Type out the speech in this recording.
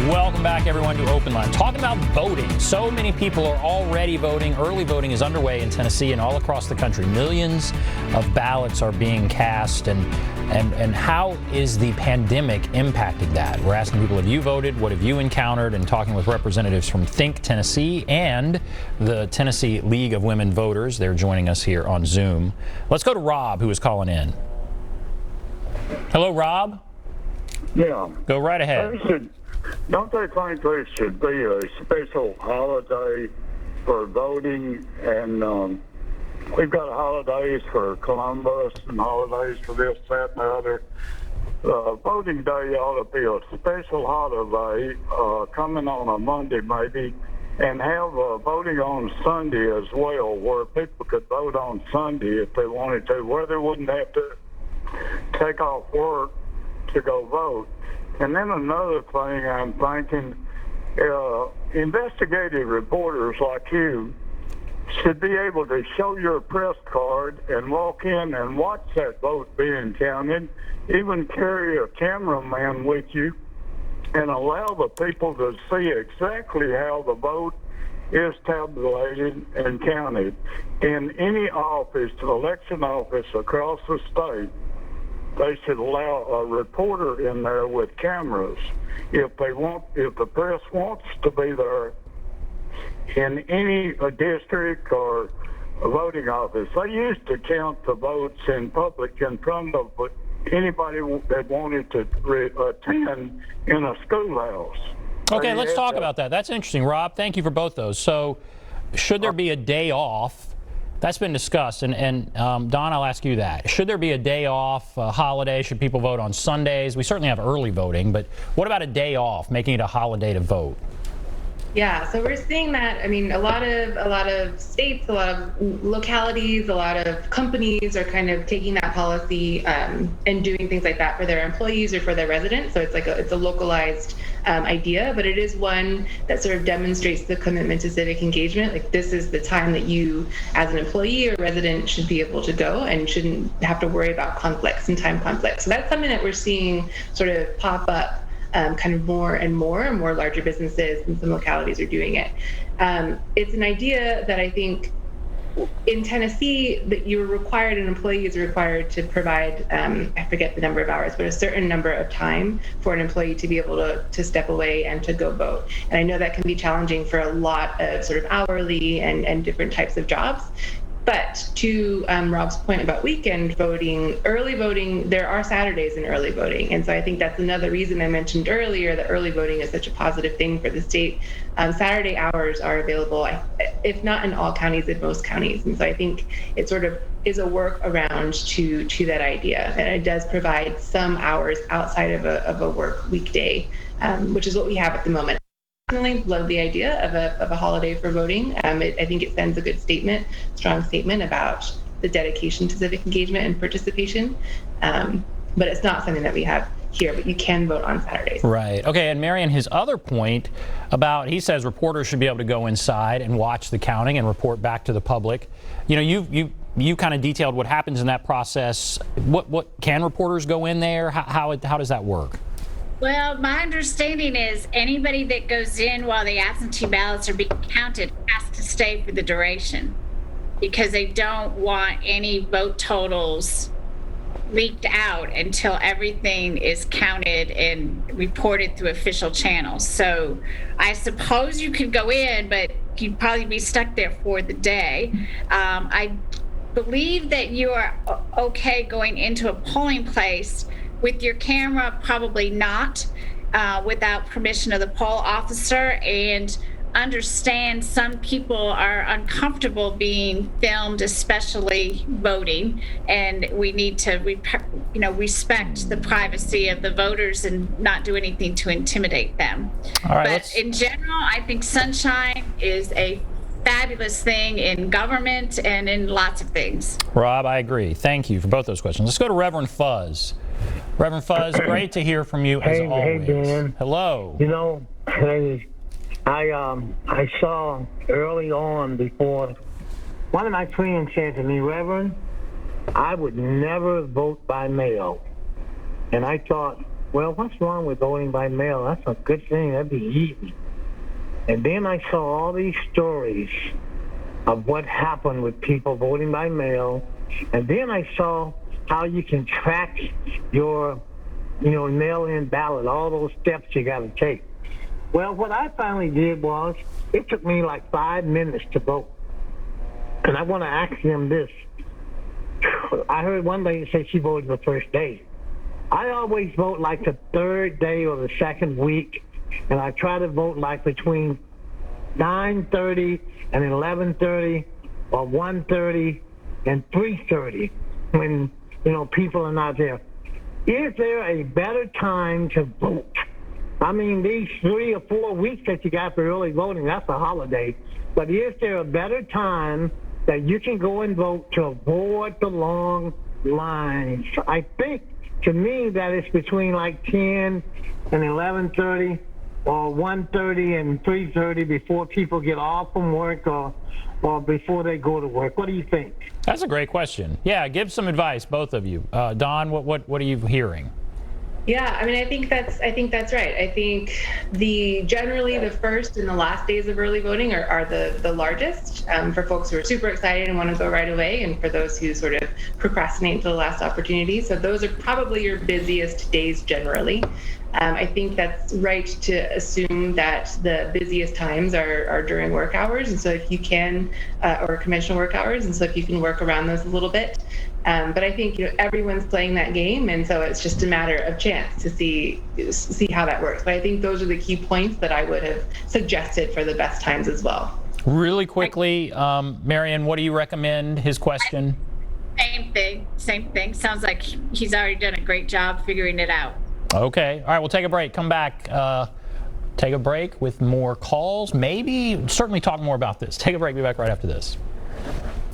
Welcome back, everyone, to Open Line. Talking about voting. So many people are already voting. Early voting is underway in Tennessee and all across the country. Millions of ballots are being cast. And how is the pandemic impacting that? We're asking people, have you voted? What have you encountered? And talking with representatives from Think Tennessee and the Tennessee League of Women Voters. They're joining us here on Zoom. Let's go to Rob, who is calling in. Hello, Rob. Yeah. Go right ahead. Don't they think there should be a special holiday for voting? And we've got holidays for Columbus and holidays for this, that, and the other. Voting day ought to be a special holiday coming on a Monday maybe, and have voting on Sunday as well, where people could vote on Sunday if they wanted to, where they wouldn't have to take off work to go vote. And then another thing I'm thinking, investigative reporters like you should be able to show your press card and walk in and watch that vote being counted, even carry a cameraman with you, and allow the people to see exactly how the vote is tabulated and counted. In any office, election office across the state, they should allow a reporter in there with cameras. If the press wants to be there in any district or voting office, they used to count the votes in public in front of anybody that wanted to attend in a schoolhouse. Okay, let's talk about that. That's interesting, Rob. Thank you for both those. So, should there be a day off? That's been discussed, and Don, I'll ask you that. Should there be a day off, a holiday? Should people vote on Sundays? We certainly have early voting, but what about a day off, making it a holiday to vote? Yeah, so we're seeing that. I mean, a lot of states, a lot of localities, a lot of companies are kind of taking that policy and doing things like that for their employees or for their residents. So it's a localized idea, but it is one that sort of demonstrates the commitment to civic engagement. Like, this is the time that you, as an employee or resident, should be able to go and shouldn't have to worry about conflicts and time conflicts. So that's something that we're seeing sort of pop up. Kind of more and more larger businesses in some localities are doing it. It's an idea that I think in Tennessee that you're required, an employee is required to provide, I forget the number of hours, but a certain number of time for an employee to be able to step away and to go vote. And I know that can be challenging for a lot of sort of hourly and different types of jobs. But to Rob's point about weekend voting, early voting, there are Saturdays in early voting. And so I think that's another reason I mentioned earlier that early voting is such a positive thing for the state. Saturday hours are available, if not in all counties, in most counties. And so I think it sort of is a workaround to that idea. And it does provide some hours outside of a work weekday, which is what we have at the moment. I personally love the idea of a holiday for voting. I think it sends a good statement, strong statement about the dedication to civic engagement and participation. But it's not something that we have here, but you can vote on Saturdays. Right. Okay, and Marian, his other point about, he says reporters should be able to go inside and watch the counting and report back to the public. You know, you kind of detailed what happens in that process. What can reporters go in there? How does that work? Well, my understanding is anybody that goes in while the absentee ballots are being counted has to stay for the duration because they don't want any vote totals leaked out until everything is counted and reported through official channels. So I suppose you could go in, but you'd probably be stuck there for the day. I believe that you are okay going into a polling place with your camera, probably not, without permission of the poll officer, and understand some people are uncomfortable being filmed, especially voting, and we need to respect the privacy of the voters and not do anything to intimidate them. All right, but in general, I think sunshine is a fabulous thing in government and in lots of things. Rob, I agree. Thank you for both those questions. Let's go to Reverend Fuzz. Reverend Fuzz, great to hear from you as always. Hey, Dan. Hello. You know, I saw early on before one of my friends said to me, Reverend, I would never vote by mail. And I thought, well, what's wrong with voting by mail? That's a good thing. That'd be easy. And then I saw all these stories of what happened with people voting by mail. And then I saw how you can track your, mail-in ballot, all those steps you got to take. Well, what I finally did was, it took me like 5 minutes to vote. And I want to ask them this. I heard one lady say she voted the first day. I always vote like the third day or the second week, and I try to vote like between 9:30 and 11:30 or 1:30 and 3:30 when, people are not there. Is there a better time to vote? I mean, these 3 or 4 weeks that you got for early voting, that's a holiday. But is there a better time that you can go and vote to avoid the long lines? I think, to me, that it's between like 10 and 11:30 or 1:30 and 3:30 before people get off from work or before they go to work. What do you think? That's a great question. Yeah, give some advice, both of you. Don, what are you hearing? Yeah, I mean, I think that's right. I think generally the first and the last days of early voting are the largest for folks who are super excited and want to go right away, and for those who sort of procrastinate until the last opportunity. So those are probably your busiest days generally. I think that's right to assume that the busiest times are during work hours, and so if you can, or commission work hours, and so if you can work around those a little bit. But I think everyone's playing that game, and so it's just a matter of chance to see how that works. But I think those are the key points that I would have suggested for the best times as well. Really quickly, Marian, what do you recommend? His question. Same thing. Sounds like he's already done a great job figuring it out. Okay. All right, we'll take a break. Come back. Take a break with more calls. Maybe, certainly talk more about this. Take a break. Be back right after this.